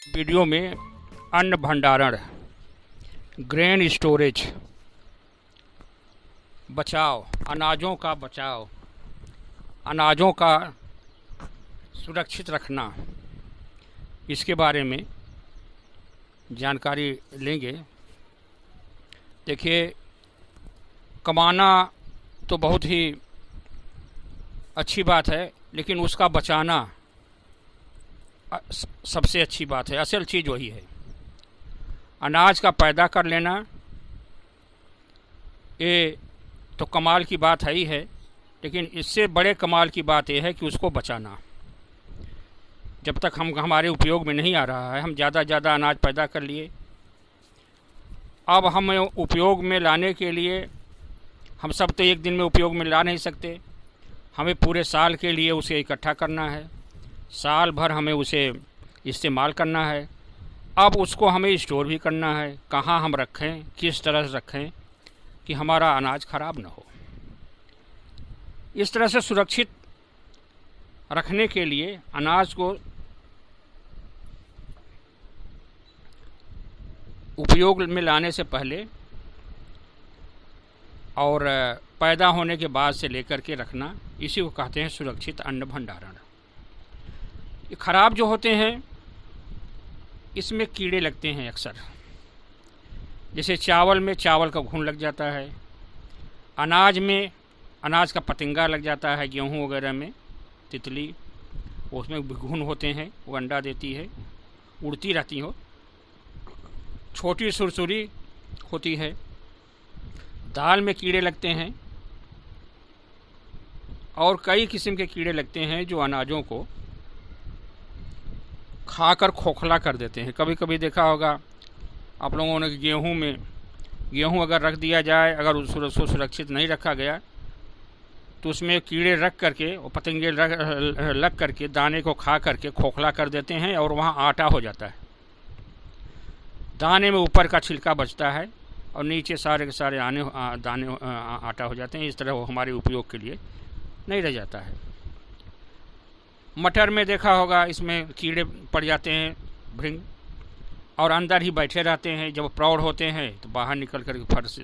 Video में अन्न भंडारण, ग्रेन स्टोरेज, बचाव, अनाजों का बचाव, अनाजों का सुरक्षित रखना, इसके बारे में जानकारी लेंगे। देखिए, कमाना तो बहुत ही अच्छी बात है, लेकिन उसका बचाना सबसे अच्छी बात है। असल चीज़ वही है। अनाज का पैदा कर लेना ये तो कमाल की बात है ही है, लेकिन इससे बड़े कमाल की बात यह है कि उसको बचाना। जब तक हमारे उपयोग में नहीं आ रहा है, हम ज़्यादा ज़्यादा अनाज पैदा कर लिए, अब हम उपयोग में लाने के लिए हम सब तो एक दिन में उपयोग में ला नहीं सकते। हमें पूरे साल के लिए उसे इकट्ठा करना है, साल भर हमें उसे इस्तेमाल करना है। अब उसको हमें स्टोर भी करना है। कहाँ हम रखें, किस तरह से रखें कि हमारा अनाज ख़राब ना हो। इस तरह से सुरक्षित रखने के लिए अनाज को उपयोग में लाने से पहले और पैदा होने के बाद से लेकर के रखना, इसी को कहते हैं सुरक्षित अन्न भंडारण। ये ख़राब जो होते हैं, इसमें कीड़े लगते हैं अक्सर। जैसे चावल में चावल का घुन लग जाता है, अनाज में अनाज का पतंगा लग जाता है, गेहूँ वगैरह में तितली, उसमें घुन होते हैं, वो अंडा देती है, उड़ती रहती हो, छोटी सुरसुरी होती है। दाल में कीड़े लगते हैं और कई किस्म के कीड़े लगते हैं जो अनाजों को खाकर खोखला कर देते हैं। कभी कभी देखा होगा आप लोगों ने, गेहूं में गेहूं अगर रख दिया जाए, अगर उसको सुरक्षित नहीं रखा गया तो उसमें कीड़े रख करके और पतंगे लग करके दाने को खा करके खोखला कर देते हैं और वहाँ आटा हो जाता है। दाने में ऊपर का छिलका बचता है और नीचे सारे के सारे दाने आटा हो जाते हैं। इस तरह वो हमारे उपयोग के लिए नहीं रह जाता है। मटर में देखा होगा, इसमें कीड़े पड़ जाते हैं, भृंग, और अंदर ही बैठे रहते हैं। जब प्रौढ़ होते हैं तो बाहर निकल कर फट से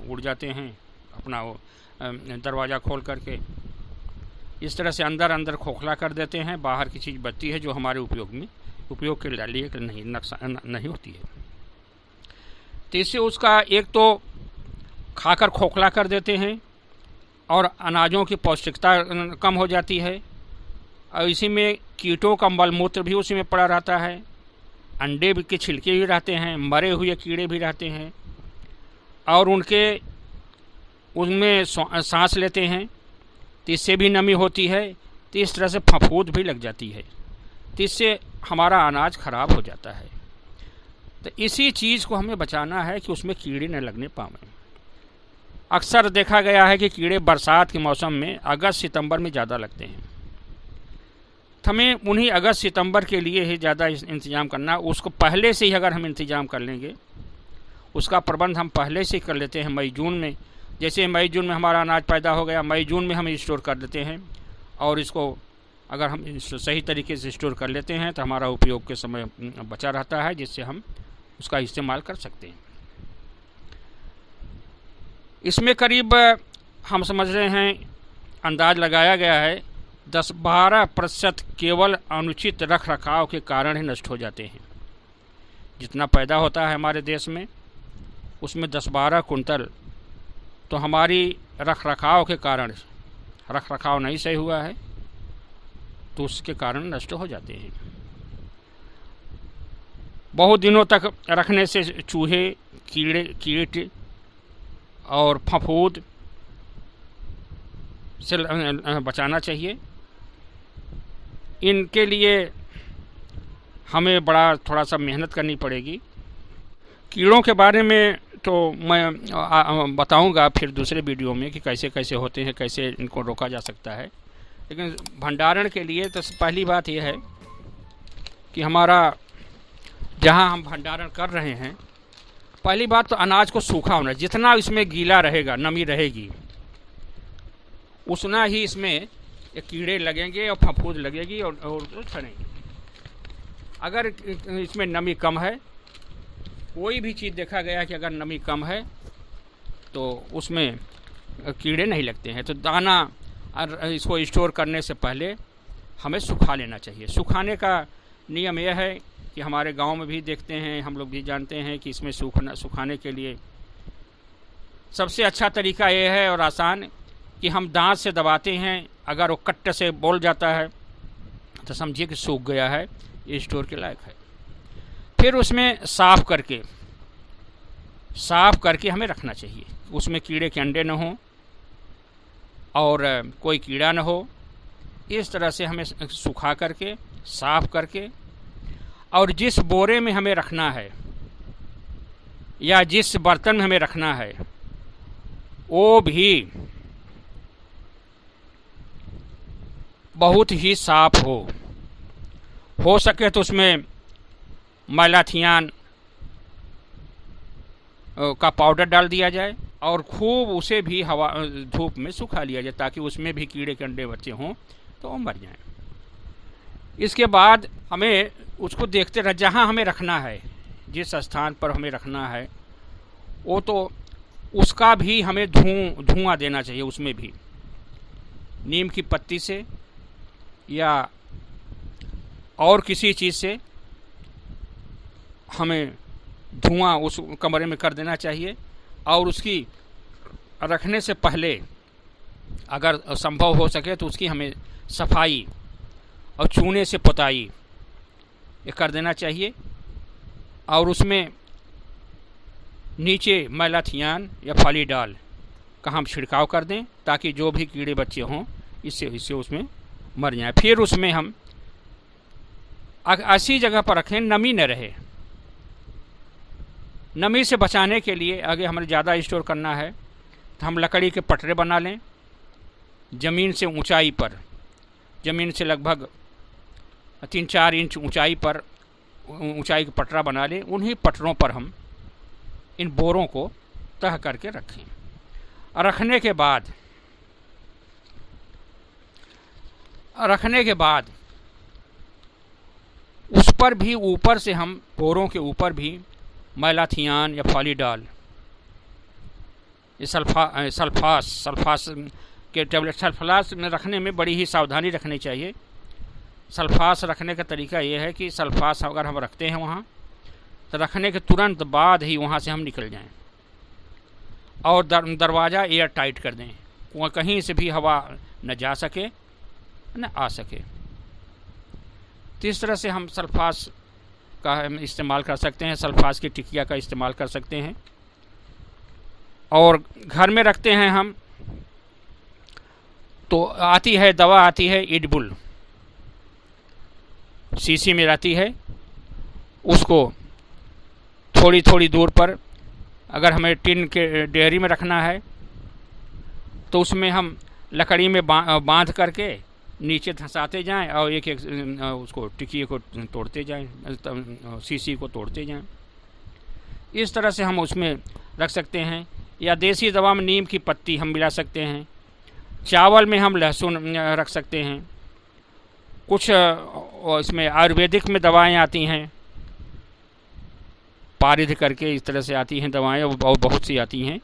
उड़ जाते हैं, अपना वो दरवाज़ा खोल करके। इस तरह से अंदर अंदर खोखला कर देते हैं, बाहर की चीज़ बचती है जो हमारे उपयोग के लिए नहीं होती है। तो इससे उसका एक तो खाकर खोखला कर देते हैं और अनाजों की पौष्टिकता कम हो जाती है, और इसी में कीटों का मलमूत्र भी उसी में पड़ा रहता है, अंडे के छिलके भी रहते हैं, मरे हुए कीड़े भी रहते हैं, और उनमें सांस लेते हैं तो इससे भी नमी होती है। तो इस तरह से फफूंद भी लग जाती है, तो इससे हमारा अनाज खराब हो जाता है। तो इसी चीज़ को हमें बचाना है कि उसमें कीड़े न लगने पाएं। अक्सर देखा गया है कि कीड़े बरसात के मौसम में अगस्त सितंबर में ज़्यादा लगते हैं। तो हमें उन्हीं अगस्त सितंबर के लिए ही ज़्यादा इंतज़ाम करना। उसको पहले से ही अगर हम इंतज़ाम कर लेंगे, उसका प्रबंध हम पहले से ही कर लेते हैं मई जून में। जैसे मई जून में हमारा अनाज पैदा हो गया, मई जून में हम स्टोर कर देते हैं, और इसको अगर हम सही तरीके से स्टोर कर लेते हैं तो हमारा उपयोग के समय बचा रहता है, जिससे हम उसका इस्तेमाल कर सकते हैं। इसमें करीब हम समझ रहे हैं, अंदाज लगाया गया है 10-12% केवल अनुचित रख रखाव के कारण ही नष्ट हो जाते हैं। जितना पैदा होता है हमारे देश में, उसमें 10-12 कुंतल तो हमारी रख रखाव के कारण, रख रखाव नहीं सही हुआ है तो उसके कारण नष्ट हो जाते हैं। बहुत दिनों तक रखने से चूहे, कीट और फफूंद से बचाना चाहिए। इनके लिए हमें थोड़ा सा मेहनत करनी पड़ेगी। कीड़ों के बारे में तो मैं बताऊंगा फिर दूसरे वीडियो में कि कैसे कैसे होते हैं, कैसे इनको रोका जा सकता है। लेकिन भंडारण के लिए तो पहली बात यह है कि हमारा जहां हम भंडारण कर रहे हैं, पहली बात तो अनाज को सूखा होना। जितना इसमें गीला रहेगा, नमी रहेगी, उतना ही इसमें कीड़े लगेंगे और फफूंद लगेगी और सड़ेंगे। अगर इसमें नमी कम है, कोई भी चीज़ देखा गया कि अगर नमी कम है तो उसमें कीड़े नहीं लगते हैं। तो दाना इसको स्टोर करने से पहले हमें सुखा लेना चाहिए। सुखाने का नियम यह है कि हमारे गांव में भी देखते हैं, हम लोग भी जानते हैं कि इसमें सुखाने के लिए सबसे अच्छा तरीका यह है और आसान कि हम दांत से दबाते हैं। अगर वो कट्टे से बोल जाता है तो समझिए कि सूख गया है, ये स्टोर के लायक है। फिर उसमें साफ़ करके हमें रखना चाहिए। उसमें कीड़े के अंडे न हों और कोई कीड़ा न हो। इस तरह से हमें सुखा करके, साफ़ करके, और जिस बोरे में हमें रखना है या जिस बर्तन में हमें रखना है वो भी बहुत ही साफ हो सके तो उसमें मैलाथियन का पाउडर डाल दिया जाए और खूब उसे भी हवा धूप में सुखा लिया जाए ताकि उसमें भी कीड़े के अंडे बच्चे हों तो वो मर जाएं। इसके बाद हमें उसको देखते रह, जहाँ हमें रखना है, जिस स्थान पर हमें रखना है वो तो उसका भी हमें धुआं देना चाहिए। उसमें भी नीम की पत्ती से या और किसी चीज़ से हमें धुआं उस कमरे में कर देना चाहिए। और उसकी रखने से पहले अगर संभव हो सके तो उसकी हमें सफाई और चूने से पुताई ये कर देना चाहिए। और उसमें नीचे मैलाथियन या फॉलीडॉल का हम छिड़काव कर दें ताकि जो भी कीड़े बच्चे हों इससे उसमें मर जाएं। फिर उसमें हम ऐसी जगह पर रखें नमी न रहे। नमी से बचाने के लिए आगे हमें ज़्यादा स्टोर करना है तो हम लकड़ी के पटरे बना लें। ज़मीन से ऊंचाई पर, ज़मीन से लगभग 3-4 इंच ऊंचाई पर ऊंचाई का पटरा बना लें। उन्हीं पटरों पर हम इन बोरों को तह करके रखें। रखने के बाद उस पर भी ऊपर से हम बोरों के ऊपर भी मैलाथियन या फॉलीडॉल, सल्फास के टेबलेट। सल्फास में रखने में बड़ी ही सावधानी रखनी चाहिए। सल्फास रखने का तरीका ये है कि सल्फास अगर हम रखते हैं वहाँ तो रखने के तुरंत बाद ही वहाँ से हम निकल जाएं और दरवाज़ा एयर टाइट कर दें, वहाँ कहीं से भी हवा न जा सके न आ सके। तो इस तरह से हम सल्फास का इस्तेमाल कर सकते हैं, सल्फास की टिकिया का इस्तेमाल कर सकते हैं। और घर में रखते हैं हम तो दवा आती है इडबुल, शीशी में रहती है। उसको थोड़ी थोड़ी दूर पर अगर हमें टिन के डेयरी में रखना है तो उसमें हम लकड़ी में बांध करके नीचे धंसाते जाएं और एक एक उसको टिकिए को तोड़ते जाएं, शीशी को तोड़ते जाएं। इस तरह से हम उसमें रख सकते हैं। या देसी दवा में नीम की पत्ती हम मिला सकते हैं। चावल में हम लहसुन रख सकते हैं। कुछ इसमें आयुर्वेदिक में दवाएं आती हैं, पारिद करके इस तरह से आती हैं दवाएं, और बहुत सी आती हैं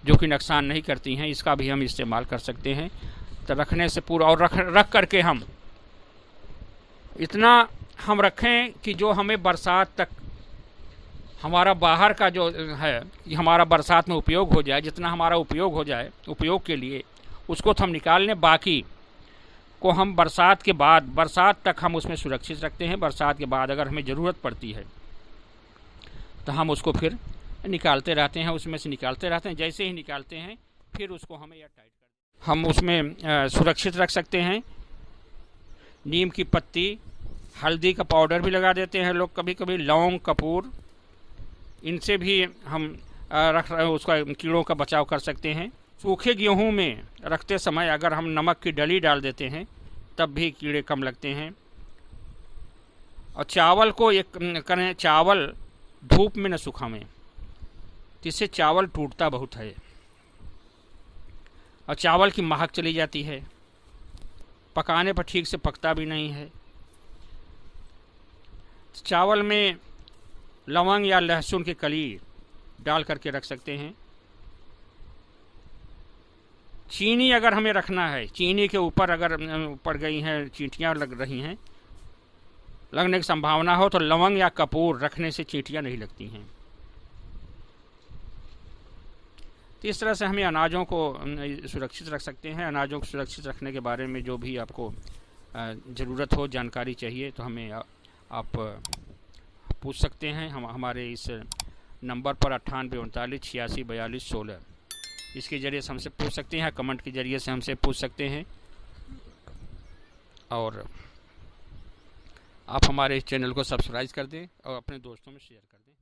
जो कि नुकसान नहीं करती हैं। इसका भी हम इस्तेमाल कर सकते हैं। तो रखने से पूरा और रख करके हम इतना हम रखें कि जो हमें बरसात तक हमारा बाहर का जो है हमारा बरसात में उपयोग हो जाए। जितना हमारा उपयोग हो जाए उपयोग के लिए उसको तो हम निकाल लें, बाकी को हम बरसात तक हम उसमें सुरक्षित रखते हैं। बरसात के बाद अगर हमें ज़रूरत पड़ती है तो हम उसको फिर निकालते रहते हैं, उसमें से निकालते रहते हैं। जैसे ही निकालते हैं फिर उसको हमें या टाइट कर हम उसमें सुरक्षित रख सकते हैं। नीम की पत्ती, हल्दी का पाउडर भी लगा देते हैं लोग कभी कभी, लौंग, कपूर, इनसे भी हम उसका कीड़ों का बचाव कर सकते हैं। सूखे गेहूं में रखते समय अगर हम नमक की डली डाल देते हैं तब भी कीड़े कम लगते हैं। और चावल को करें, चावल धूप में न सुखावें, जिससे चावल टूटता बहुत है और चावल की महक चली जाती है, पकाने पर ठीक से पकता भी नहीं है। चावल में लौंग या लहसुन की कली डाल करके रख सकते हैं। चीनी अगर हमें रखना है, चीनी के ऊपर अगर पड़ गई हैं चींटियाँ लग रही हैं, लगने की संभावना हो, तो लवंग या कपूर रखने से चींटियाँ नहीं लगती हैं। तो इस तरह से हमें अनाजों को सुरक्षित रख सकते हैं। अनाजों को सुरक्षित रखने के बारे में जो भी आपको ज़रूरत हो, जानकारी चाहिए, तो हमें आप पूछ सकते हैं। हम हमारे इस नंबर पर 98 39 86 42 16 इसके ज़रिए से हमसे पूछ सकते हैं, कमेंट के ज़रिए से हमसे पूछ सकते हैं। और आप हमारे इस चैनल को सब्सक्राइब कर दें और अपने दोस्तों में शेयर कर दें।